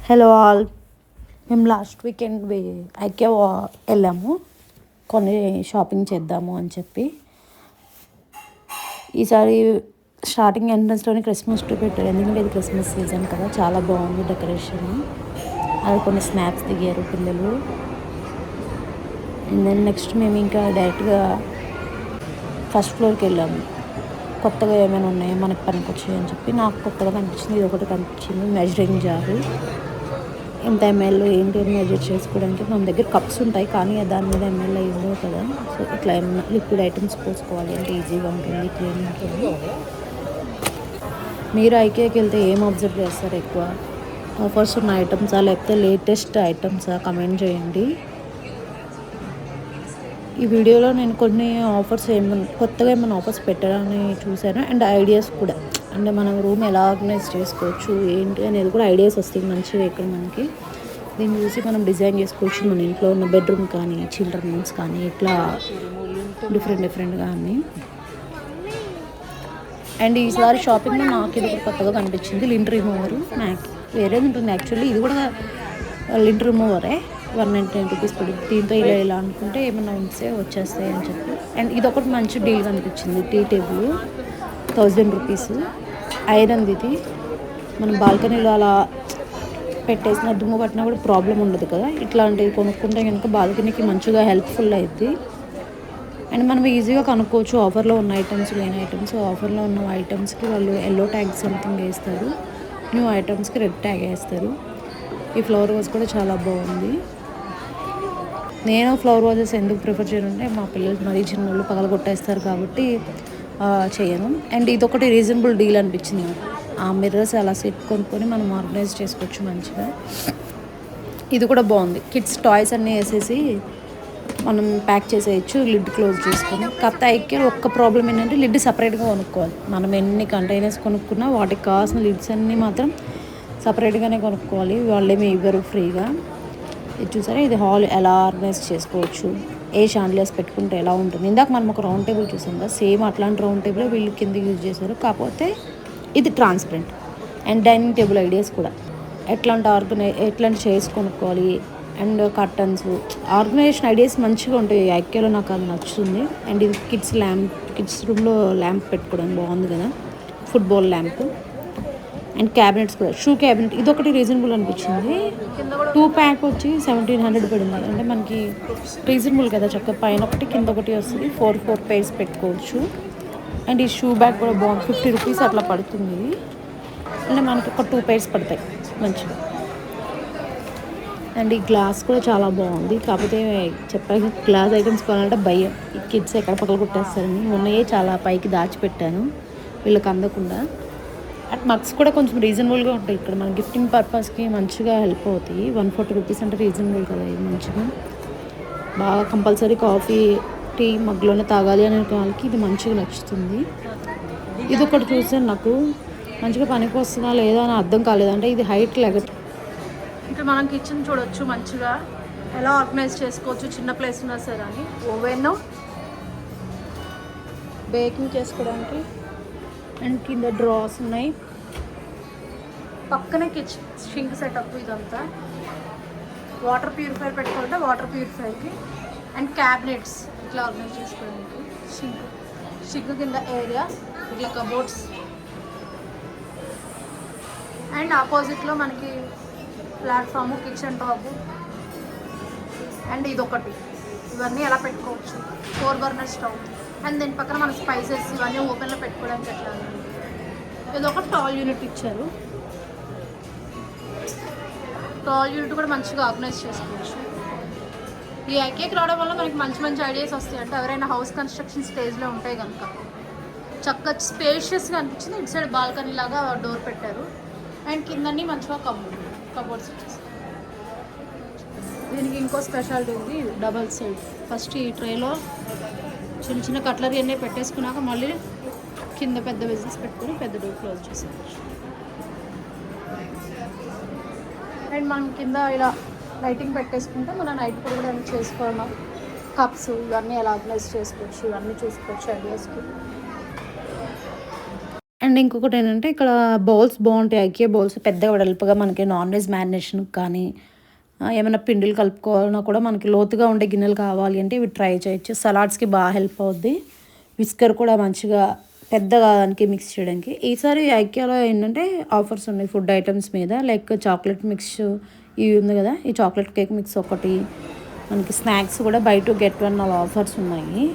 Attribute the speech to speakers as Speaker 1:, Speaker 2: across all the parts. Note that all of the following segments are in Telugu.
Speaker 1: హలో ఆల్, మేము లాస్ట్ వీకెండ్ ఐక్యా వెళ్ళాము కొన్ని షాపింగ్ చేద్దాము అని చెప్పి. ఈసారి స్టార్టింగ్ ఎంట్రన్స్లోనే క్రిస్మస్ ట్రీ పెట్టారు, ఎందుకంటే ఇది క్రిస్మస్ సీజన్ కదా. చాలా బాగుంది డెకరేషన్. అది కొన్ని స్నాప్స్ దిగారు పిల్లలు. అండ్ దెన్ నెక్స్ట్ మేము ఇంకా డైరెక్ట్గా ఫస్ట్ ఫ్లోర్కి వెళ్ళాము. కొత్తగా ఏమైనా ఉన్నాయో మనకు పనికి వచ్చాయి అని చెప్పి నాకు కొత్తగా కనిపించింది. ఇది ఒకటి కనిపించింది, మెజరింగ్ జారు. ఎంత ఎంఎల్ ఏంటి అని మెజర్ చేసుకోవడానికి మన దగ్గర కప్స్ ఉంటాయి, కానీ దాని మీద ఎంఎల్ అయి ఉండవు కదా. సో ఇట్లా ఏమన్నా లిక్విడ్ ఐటమ్స్ పోసుకోవాలి అంటే ఈజీగా ఉంటుంది క్లీనింగ్కి. మీరు ఐకియాకి వెళ్తే ఏం అబ్జర్వ్ చేస్తారు? ఎక్కువ ఆఫర్స్ ఉన్న ఐటమ్సా లేకపోతే లేటెస్ట్ ఐటమ్సా? కమెంట్ చేయండి. ఈ వీడియోలో నేను కొన్ని ఆఫర్స్ కొత్తగా ఏమైనా ఆఫర్స్ పెట్టాలని చూశాను, అండ్ ఐడియాస్ కూడా. అంటే మనం రూమ్ ఎలా ఆర్గనైజ్ చేసుకోవచ్చు ఏంటి అనేది కూడా ఐడియాస్ వస్తాయి మంచిగా ఇక్కడ మనకి. దీన్ని చూసి మనం డిజైన్ చేసుకోవచ్చు మన ఇంట్లో ఉన్న బెడ్రూమ్ కానీ చిల్డ్రన్ రూమ్స్ కానీ ఇట్లా డిఫరెంట్గా అన్నీ. అండ్ ఈసారి షాపింగ్లో నాకు ఇది కూడా కొత్తగా కనిపించింది, లింట్ రిమూవరు. వేరేది ఉంటుంది యాక్చువల్లీ, ఇది కూడా లింట్ రిమూవరే. 199 రూపీస్ పడుతుంది. దీంతో ఇలా అనుకుంటే ఏమైనా ఉంటే వచ్చేస్తాయి అని చెప్పి. అండ్ ఇది ఒకటి మంచి డీల్ కనిపించింది. Tea table 1000 rupees. ఐరన్ది ఇది. మనం బాల్కనీలో అలా పెట్టేసిన దుమ్ము పట్టినా కూడా ప్రాబ్లం ఉండదు కదా. ఇట్లాంటివి కొనుక్కుంటే కనుక బాల్కనీకి మంచిగా హెల్ప్ఫుల్ అయింది. అండ్ మనం ఈజీగా కనుక్కోవచ్చు ఆఫర్లో ఉన్న ఐటమ్స్, లేని ఐటమ్స్. ఆఫర్లో ఉన్న ఐటమ్స్కి వాళ్ళు ఎల్లో ట్యాగ్ సంథింగ్ వేస్తారు, న్యూ ఐటమ్స్కి రెడ్ ట్యాగ్ వేస్తారు. ఈ ఫ్లవర్ వాజ్ కూడా చాలా బాగుంది. నేను ఫ్లవర్ వాజెస్ ఎందుకు ప్రిఫర్ చేయనంటే మా పిల్లలు మరీ చిన్నోళ్ళు పగలగొట్టేస్తారు కాబట్టి చేయను. అండ్ ఇదొకటి రీజనబుల్ డీల్ అనిపించింది నాకు. ఆ మిర్రర్స్ అలా సెట్ కొనుక్కొని మనం ఆర్గనైజ్ చేసుకోవచ్చు మంచిగా. ఇది కూడా బాగుంది. కిడ్స్ టాయ్స్ అన్నీ వేసేసి మనం ప్యాక్ చేసేయచ్చు, లిడ్ క్లోజ్ చేసుకొని. కాకపోతే ఐక్యం ఒక్క ప్రాబ్లం ఏంటంటే లిడ్ సపరేట్గా కొనుక్కోవాలి. మనం ఎన్ని కంటైనర్స్ కొనుక్కున్నా వాటికి కావాల్సిన లిడ్స్ అన్నీ మాత్రం సపరేట్గానే కొనుక్కోవాలి, వాళ్ళేమి ఇవ్వరు ఫ్రీగా. ఇది చూసారా, ఇది హాల్ ఎలా ఆర్గనైజ్ చేసుకోవచ్చు, ఏ షాండ్లియర్స్ పెట్టుకుంటే ఎలా ఉంటుంది. ఇందాక మనం ఒక రౌండ్ టేబుల్ చూసాం కదా, సేమ్ అట్లాంటి రౌండ్ టేబుల్ వీళ్ళు కింద యూజ్ చేశారు, కాకపోతే ఇది transparent. And dining table ideas కూడా ఎట్లాంటి చైర్స్ కొనుక్కోవాలి, అండ్ కర్టన్స్, ఆర్గనైజేషన్ ఐడియాస్ మంచిగా ఉంటాయి ఐక్యాలో. నాకు అది నచ్చుతుంది. అండ్ ఇది కిడ్స్ రూమ్లో ల్యాంప్ పెట్టుకోవడానికి బాగుంది కదా, ఫుట్బాల్ ల్యాంప్. అండ్ క్యాబినెట్స్ కూడా, షూ క్యాబినెట్ ఇదొకటి రీజనబుల్ అనిపించింది. 2 ప్యాక్ వచ్చి 1700 పడింది. అంటే మనకి రీజనబుల్ కదా, చక్కగా పైన ఒకటి కింద ఒకటి వస్తుంది. 4 పైర్స్ పెట్టుకోవచ్చు. అండ్ ఈ షూ బ్యాగ్ కూడా బాగుంది, 50 రూపీస్ అట్లా పడుతుంది. అంటే మనకి ఒక 2 పైర్స్ పడతాయి మంచిగా. అండ్ ఈ గ్లాస్ కూడా చాలా బాగుంది. కాకపోతే చెప్పాక గ్లాస్ ఐటమ్స్ కొనాలంటే భయం, ఈ కిడ్స్ ఎక్కడ పక్కన కొట్టేస్తారని. ఉన్నాయే చాలా పైకి దాచిపెట్టాను వీళ్ళకి అందకుండా. అండ్ మగ్స్ కూడా కొంచెం రీజనబుల్గా ఉంటాయి ఇక్కడ. మన గిఫ్టింగ్ పర్పస్కి మంచిగా హెల్ప్ అవుతాయి. 140 రూపీస్ అంటే రీజనబుల్ కదా. ఇది మంచిగా బాగా కంపల్సరీ కాఫీ టీ మగ్లోనే తాగాలి అనే వాళ్ళకి ఇది మంచిగా నచ్చుతుంది. ఇది ఒకటి చూస్తే నాకు మంచిగా పనికి వస్తుందా లేదా అని అర్థం కాలేదు. అంటే ఇది హైట్ లెగట్. ఇక్కడ మనం కిచెన్ చూడొచ్చు మంచిగా ఎలా ఆర్గనైజ్ చేసుకోవచ్చు, చిన్న ప్లేస్ ఉన్నా సరే అని. ఓవెన్, బేకింగ్ చేసుకోవడానికి, అండ్ కింద డ్రాస్ ఉన్నాయి. పక్కనే కిచెన్ షింక్ సెటప్. ఇదంతా వాటర్ ప్యూరిఫైర్ పెట్టుకోవాలంటే వాటర్ ప్యూరిఫైర్కి. అండ్ క్యాబినెట్స్ ఇట్లా ఆర్గనైజ్ చేసుకోవడానికి. షింక్ కింద ఏరియా, ఇట్లా కబోర్డ్స్. అండ్ ఆపోజిట్లో మనకి ప్లాట్ఫాము, కిచెన్ టాప్. అండ్ ఇదొకటి, ఇవన్నీ ఎలా పెట్టుకోవచ్చు. 4 బర్నర్ స్టవ్. అండ్ దీని పక్కన మన స్పైసెస్ ఇవన్నీ ఓపెన్లో పెట్టుకోవడానికి ఎట్లా. ఇది ఒక టాల్ యూనిట్ ఇచ్చారు. టాల్ యూనిట్ కూడా మంచిగా ఆర్గనైజ్ చేసుకోవచ్చు. ఈ ఐకియాకి రావడం వల్ల మనకి మంచి ఐడియాస్ వస్తాయి. అంటే ఎవరైనా హౌస్ కన్స్ట్రక్షన్ స్టేజ్లో ఉంటాయి కనుక చక్కగా స్పేషియస్గా అనిపించింది. ఇటు సైడ్ బాల్కనీ లాగా డోర్ పెట్టారు. అండ్ కిందన్నీ మంచిగా కబోర్డ్స్ వచ్చేసి. దీనికి ఇంకో స్పెషాలిటీ ఉంది, డబల్ సైడ్. ఫస్ట్ ఈ ట్రేలో చిన్న కట్లరీ అన్నీ పెట్టేసుకున్నాక మళ్ళీ కింద పెద్ద వెజిల్స్ పెట్టుకొని పెద్ద డోర్ క్లోజ్ చేసేయచ్చు. అండ్ మనం కింద ఇలా లైటింగ్ పెట్టేసుకుంటే మనం నైట్ కూడా చేసుకోవడం. కప్స్ ఇవన్నీ ఎలా ఆర్గనైజ్ చేసుకోవచ్చు, ఇవన్నీ చూసుకోవచ్చు ఐడియాస్కి. అండ్ ఇంకొకటి ఏంటంటే ఇక్కడ బౌల్స్ బాగుంటాయి. ఐకియా బౌల్స్ పెద్దగా వెడల్పుగా మనకి నాన్ వెజ్ మ్యారినేషన్ కానీ ఏమైనా పిండిలు కలుపుకోవాలన్నా కూడా మనకి లోతుగా ఉండే గిన్నెలు కావాలి అంటే ఇవి ట్రై చేయొచ్చు. సలాడ్స్కి బాగా హెల్ప్ అవుద్ది. విస్కర్ కూడా మంచిగా పెద్దగా దానికి మిక్స్ చేయడానికి. ఈసారి ఐకియాలో ఏంటంటే ఆఫర్స్ ఉన్నాయి ఫుడ్ ఐటమ్స్ మీద. లైక్ చాక్లెట్ మిక్స్ ఇవి ఉంది కదా, ఈ చాక్లెట్ కేక్ మిక్స్ ఒకటి, మనకి స్నాక్స్ కూడా బై 2 get 1 అలా ఆఫర్స్ ఉన్నాయి.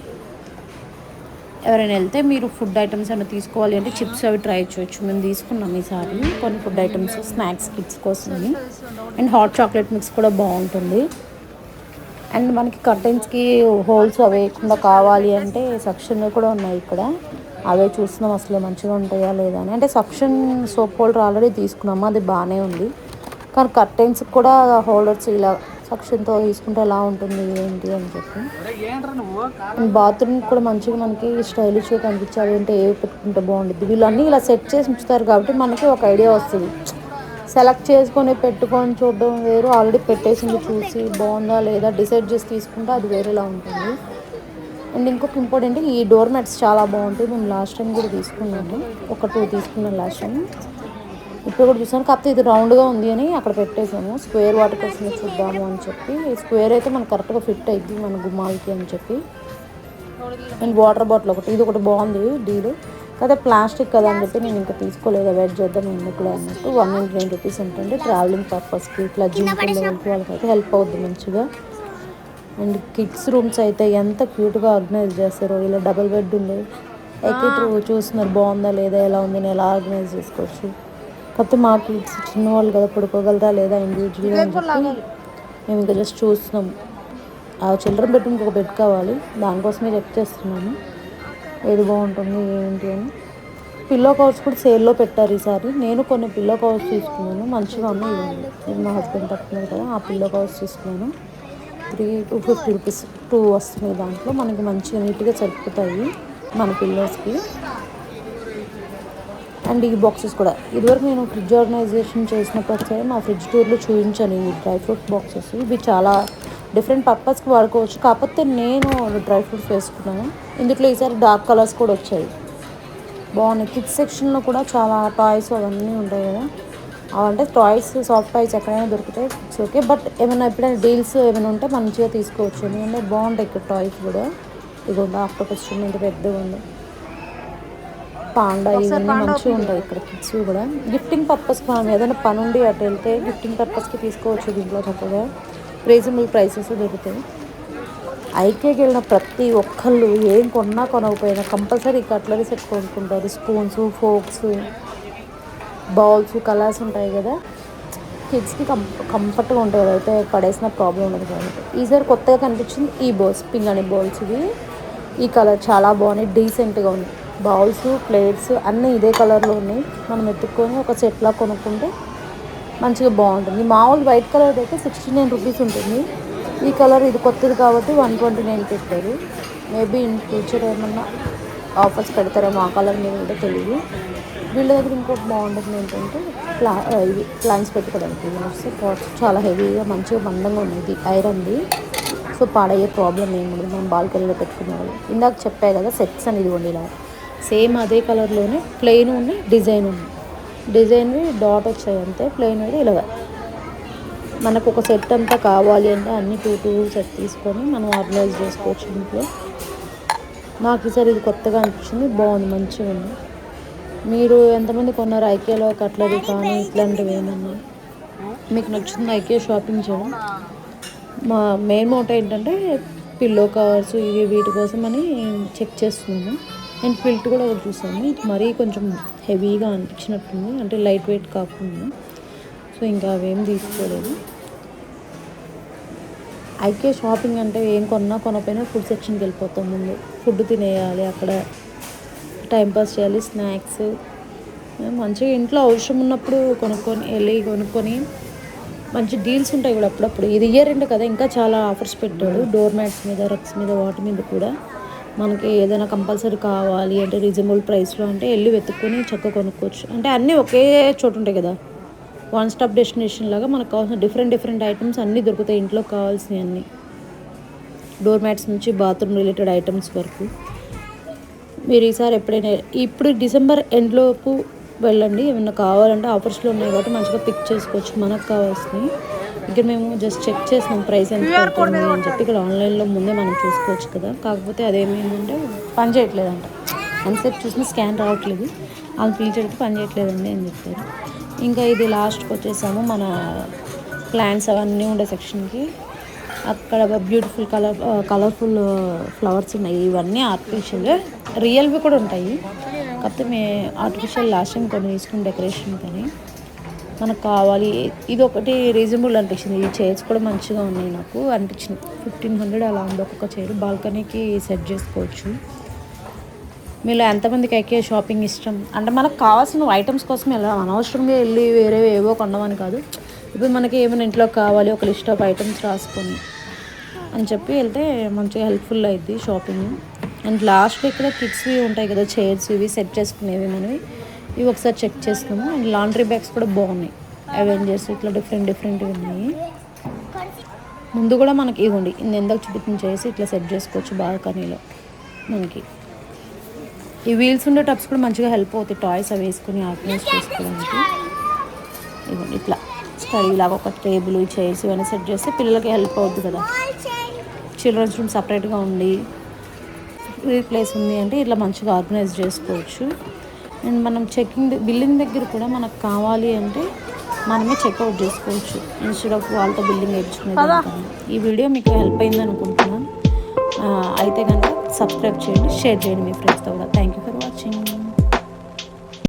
Speaker 1: ఎవరైనా వెళ్తే మీరు ఫుడ్ ఐటమ్స్ ఏమైనా తీసుకోవాలి అంటే చిప్స్ అవి ట్రై చేయొచ్చు. మేము తీసుకున్నాం ఈసారి కొన్ని ఫుడ్ ఐటమ్స్ స్నాక్స్ కిడ్స్ కోసమని. అండ్ హాట్ చాక్లెట్ మిక్స్ కూడా బాగుంటుంది. అండ్ మనకి కర్టెన్స్కి హోల్స్ అవి వేయకుండా కావాలి అంటే సక్షన్ కూడా ఉన్నాయి ఇక్కడ. అవే చూస్తున్నాం అసలు మంచిగా ఉంటాయా లేదా అని. అంటే సక్షన్ సోప్ హోల్డర్ ఆల్రెడీ తీసుకున్నాము, అది బాగానే ఉంది. కానీ కర్టెన్స్కి కూడా హోల్డర్స్ ఇలా సక్షన్తో తీసుకుంటే ఎలా ఉంటుంది ఏంటి అని చెప్పి. బాత్రూమ్ కూడా మంచిగా మనకి స్టైలిష్గా కనిపించాలి అంటే ఏ పెట్టుకుంటే బాగుంటుంది. వీళ్ళన్నీ ఇలా సెట్ చేసి ఉంచుతారు కాబట్టి మనకి ఒక ఐడియా వస్తుంది. సెలెక్ట్ చేసుకొని పెట్టుకొని చూడడం వేరు, ఆల్రెడీ పెట్టేసింది చూసి బాగుందా లేదా డిసైడ్ చేసి తీసుకుంటే అది వేరేలా ఉంటుంది. అండ్ ఇంకొక ఇంపార్టెంట్, ఈ డోర్ మ్యాట్స్ చాలా బాగుంటాయి. మేము లాస్ట్ టైం కూడా తీసుకున్నాము, ఒక 2 తీసుకున్నాం లాస్ట్ టైం. ఇప్పుడు కూడా చూసాను, కాకపోతే ఇది రౌండ్గా ఉంది అని అక్కడ పెట్టేసాము. స్క్వేర్ వాటి కోసం చూద్దాము అని చెప్పి. స్క్వేర్ అయితే మనకు కరెక్ట్గా ఫిట్ అయింది మన గుమ్మాలకి అని చెప్పి. అండ్ వాటర్ బాటిల్ ఒకటి, ఇది ఒకటి బాగుంది డీల్. కాకపోతే ప్లాస్టిక్ కదా అని చెప్పి నేను ఇంకా తీసుకోలేదు, అవాయిడ్ చేద్దాం ఎందుకు అన్నట్టు. 199 రూపీస్ ఉంటుంది. ట్రావెలింగ్ పర్పస్కి ఇట్లా జిమ్ పిల్లలకి వాళ్ళకైతే హెల్ప్ అవుద్ది మంచిగా. అండ్ కిడ్స్ రూమ్స్ అయితే ఎంత క్యూట్గా ఆర్గనైజ్ చేస్తారో. ఇలా డబుల్ బెడ్ ఉంది అయితే చూస్తున్నారు బాగుందా లేదా ఎలా ఉంది అని ఎలా ఆర్గనైజ్ చేసుకోవచ్చు. కాకపోతే మా కిడ్స్ చిన్నవాళ్ళు కదా, పడుకోగలరా లేదా ఇండివిజువల్గా అని చెప్పి మేము ఇంకా జస్ట్ చూస్తున్నాం. ఆ చిల్డ్రన్ బెడ్రూమ్కి ఒక బెడ్ కావాలి, దానికోసమే చెక్ చేస్తున్నాము ఏది బాగుంటుంది ఏంటి అని. పిల్లో కవర్స్ కూడా సేల్లో పెట్టారు ఈసారి. నేను కొన్ని పిల్లో కవర్స్ తీసుకున్నాను, మంచిగా ఉన్నాయి. నేను మా హస్బెండ్ పట్టుకున్నారు కదా, ఆ పిల్లో కవర్స్ తీసుకున్నాను. 250 రూపీస్ 2 వస్తున్నాయి. దాంట్లో మనకి మంచిగా నీట్గా సరిపోతాయి మన పిల్లోస్కి. అండ్ ఈ బాక్సెస్ కూడా ఇదివరకు నేను ఫ్రిడ్జ్ ఆర్గనైజేషన్ చేసినప్పుడు ఒకసారి మా ఫ్రిడ్జ్ టూర్లో చూపించాను ఈ డ్రై ఫ్రూట్ బాక్సెస్. ఇవి చాలా డిఫరెంట్ పర్పస్కి వాడుకోవచ్చు. కాకపోతే నేను డ్రై ఫ్రూట్స్ వేసుకున్నాను ఇందులో. ఈసారి డార్క్ కలర్స్ కూడా వచ్చాయి, బాగున్నాయి. కిడ్స్ సెక్షన్లో కూడా చాలా టాయ్స్ అవన్నీ ఉంటాయి కదా, అవంటే టాయ్స్ సాఫ్ట్ టాయ్స్ ఎక్కడైనా దొరుకుతాయి, ఇట్స్ ఓకే. బట్ ఏమైనా ఎప్పుడైనా డీల్స్ ఏమైనా ఉంటే మంచిగా తీసుకోవచ్చు. ఎందుకంటే బాగుంటాయి ఇక్కడ టాయ్స్ కూడా. ఇదిగోండి ఆక్టోపస్ చిన్న పెద్దగా ఉంది, పాండా, ఇవన్నీ మంచిగా ఉంటాయి ఇక్కడ కిడ్స్ కూడా. గిఫ్టింగ్ పర్పస్కి మనం ఏదైనా పని ఉండి అటు వెళ్తే గిఫ్టింగ్ పర్పస్కి తీసుకోవచ్చు. దీంట్లో చక్కగా రీజనబుల్ ప్రైసెస్ దొరుకుతాయి. ఐకేకి వెళ్ళిన ప్రతి ఒక్కళ్ళు ఏం కొన్నా కొనకపోయినా కంపల్సరీ కట్లరీ సెట్ కొనుక్కుంటారు. స్పూన్స్, ఫోక్స్, బౌల్స్, కలర్స్ ఉంటాయి కదా, కిడ్స్కి కంఫర్ట్గా ఉంటాయి కదా, అయితే పడేసిన ప్రాబ్లం ఉండదు కాబట్టి. ఈసారి కొత్తగా కనిపించింది ఈ బౌల్స్, పింగాణి బౌల్స్. ఇవి ఈ కలర్ చాలా బాగున్నాయి, డీసెంట్గా ఉన్నాయి. బౌల్స్, ప్లేట్స్ అన్నీ ఇదే కలర్లో ఉన్నాయి. మనం ఎత్తుక్కొని ఒక సెట్లా కొనుక్కుంటే మంచిగా బాగుంటుంది. మామూలు వైట్ కలర్ అయితే 69 రూపీస్ ఉంటుంది. ఈ కలర్ ఇది కొత్తది కాబట్టి 129 పెట్టారు. మేబీ ఇన్ ఫ్యూచర్ ఏమన్నా ఆఫర్స్ పెడతారేమో ఆ కలర్ మీద కూడా తెలియదు. వీళ్ళ దగ్గర ఇంకొక బాగుంటుంది ఏంటంటే ఇవి ప్లాంట్స్ పెట్టుకోవడానికి వస్తే పాట్స్ చాలా హెవీగా మంచిగా మందంగా ఉంది. ఇది ఐరన్ది, సో పాడయ్యే ప్రాబ్లం ఏమి ఉండదు. మనం బాల్కనీలో పెట్టుకునే వాళ్ళు. ఇందాక చెప్పాయి కదా సెట్స్ అని, ఇదిగోండి ఇలా సేమ్ అదే కలర్లోనే ప్లెయిన్ ఉంది, డిజైన్ ఉంది. డిజైన్వి డాట్ వచ్చాయి అంతే, ప్లెయిన్ అయితే ఇలాగా. మనకు ఒక సెట్ అంతా కావాలి అంటే అన్ని 2 సెట్ తీసుకొని మనం ఆర్గనైజ్ చేసుకోవచ్చు ఇంట్లో. నాకు ఈసారి ఇది కొత్తగా అనిపించింది, బాగుంది, మంచిగా ఉంది. మీరు ఎంతమంది కొన్నారు ఐకేలో కట్లరీ కానీ ఇట్లాంటివి ఏమన్నా మీకు నచ్చింది ఐకే షాపింగ్ చేయడం? మా మెయిన్ మోటో ఏంటంటే పిల్లో కవర్స్ ఇవి వీటి కోసం అని చెక్ చేస్తున్నాను. నేను క్విల్ట్ కూడా చూసాను, ఇది మరీ కొంచెం హెవీగా అనిపించినట్టుంది, అంటే లైట్ వెయిట్ కాకుండా. సో ఇంకా అవేం తీసుకోలేదు. ఐకే షాపింగ్ అంటే ఏం కొనకపోయినా ఫుడ్ సెక్షన్కి వెళ్ళిపోతాం. ముందు ఫుడ్ తినేయాలి, అక్కడ టైంపాస్ చేయాలి, స్నాక్స్ మంచిగా ఇంట్లో అవసరం ఉన్నప్పుడు కొనుక్కొని మంచి డీల్స్ ఉంటాయి కూడా అప్పుడప్పుడు. ఇది ఇయర్ ఎండ్ కదా, ఇంకా చాలా ఆఫర్స్ పెట్టాడు డోర్ మ్యాట్స్ మీద, రక్స్ మీద, వాటి మీద కూడా. మనకి ఏదైనా కంపల్సరీ కావాలి అంటే రీజనబుల్ ప్రైస్లో అంటే వెళ్ళి వెతుక్కొని చక్కగా కొనుక్కోవచ్చు. అంటే అన్నీ ఒకే చోటు ఉంటాయి కదా, వన్ స్టాప్ డెస్టినేషన్ లాగా మనకు కావాల్సిన డిఫరెంట్ ఐటమ్స్ అన్నీ దొరుకుతాయి. ఇంట్లో కావాల్సినవి అన్నీ, డోర్ మ్యాట్స్ నుంచి బాత్రూమ్ రిలేటెడ్ ఐటమ్స్ వరకు. మీరు ఈసారి ఎప్పుడైనా ఇప్పుడు డిసెంబర్ ఎండ్లోపు వెళ్ళండి. ఏమన్నా కావాలంటే ఆఫర్స్లో ఉన్నాయి కాబట్టి మంచిగా పిక్ చేసుకోవచ్చు మనకు కావాల్సినవి. ఇక్కడ మేము జస్ట్ చెక్ చేసినాం ప్రైస్ ఎంత పడుతుంది అని చెప్పి. ఇక్కడ ఆన్లైన్లో ముందే మనం చూసుకోవచ్చు కదా. కాకపోతే అదేమేంటంటే పని చేయట్లేదంట. ఎంతసేపు చూసినా స్కాన్ రావట్లేదు. వాళ్ళు పిలిచేటికి పని చేయట్లేదండి అని చెప్పారు. ఇంకా ఇది లాస్ట్కి వచ్చేసాము మన ప్లాంట్స్ అవన్నీ ఉండే సెక్షన్కి. అక్కడ బ్యూటిఫుల్ కలర్ఫుల్ ఫ్లవర్స్ ఉన్నాయి. ఇవన్నీ ఆర్టిఫిషియల్, రియల్వి కూడా ఉంటాయి. కాకపోతే ఆర్టిఫిషియల్ లాస్ట్ టైం కొన్ని తీసుకుని డెకరేషన్ కానీ మనకు కావాలి. ఇది ఒకటి రీజనబుల్ అనిపించింది. ఈ చైర్స్ కూడా మంచిగా ఉన్నాయి నాకు అనిపించింది. 1500 అలా ఉంది ఒక్కొక్క చైర్. బాల్కనీకి సెట్ చేసుకోవచ్చు. మీలో ఎంతమందికి ఐకే షాపింగ్ ఇష్టం అంటే మనకు కావాల్సిన ఐటమ్స్ కోసం వెళ్ళాం, అనవసరంగా వెళ్ళి వేరే ఏవో కొనమని కాదు. ఇప్పుడు మనకి ఏమైనా ఇంట్లో కావాలి ఒక లిస్ట్ ఆఫ్ ఐటమ్స్ రాసుకొని అని చెప్పి వెళ్తే మంచిగా హెల్ప్ఫుల్ అవుద్ది షాపింగ్. అండ్ లాస్ట్లో ఇక్కడ కిడ్స్వి ఉంటాయి కదా చైర్స్, ఇవి సెట్ చేసుకునేవి మనవి. ఇవి ఒకసారి చెక్ చేసుకున్నాము. అండ్ లాండ్రీ బ్యాగ్స్ కూడా బాగున్నాయి. అవెంజర్స్ ఇట్లా డిఫరెంట్వి ఉన్నాయి. ముందు కూడా మనకి ఇవ్వండి ఇందాక చూపించేసి ఇట్లా సెట్ చేసుకోవచ్చు బాల్కనీలో. మనకి ఈ వీల్స్ ఉండే టబ్స్ కూడా మంచిగా హెల్ప్ అవుతాయి టాయ్స్ అవి వేసుకొని ఆర్గనైజ్ చేసుకోవడానికి. ఇవ్వండి ఇట్లా స్టడీ లాగా ఒక టేబుల్, చైర్స్ ఇవన్నీ సెట్ చేస్తే పిల్లలకి హెల్ప్ అవుతుంది కదా. చిల్డ్రన్స్ రూమ్ సపరేట్గా ఉండి ఫ్రీ ప్లేస్ ఉంది అంటే ఇట్లా మంచిగా ఆర్గనైజ్ చేసుకోవచ్చు. అండ్ మనం బిల్లింగ్ దగ్గర కూడా మనకు కావాలి అంటే మనమే చెక్అవుట్ చేసుకోవచ్చు ఇన్స్టెడ్ ఆఫ్ వాళ్ళతో బిల్లింగ్ వేయించుకునేది. ఈ వీడియో మీకు హెల్ప్ అయింది అనుకుంటున్నాను. అయితే కనుక సబ్స్క్రైబ్ చేయండి, షేర్ చేయండి మీ ఫ్రెండ్స్తో కూడా. Thank you for watching.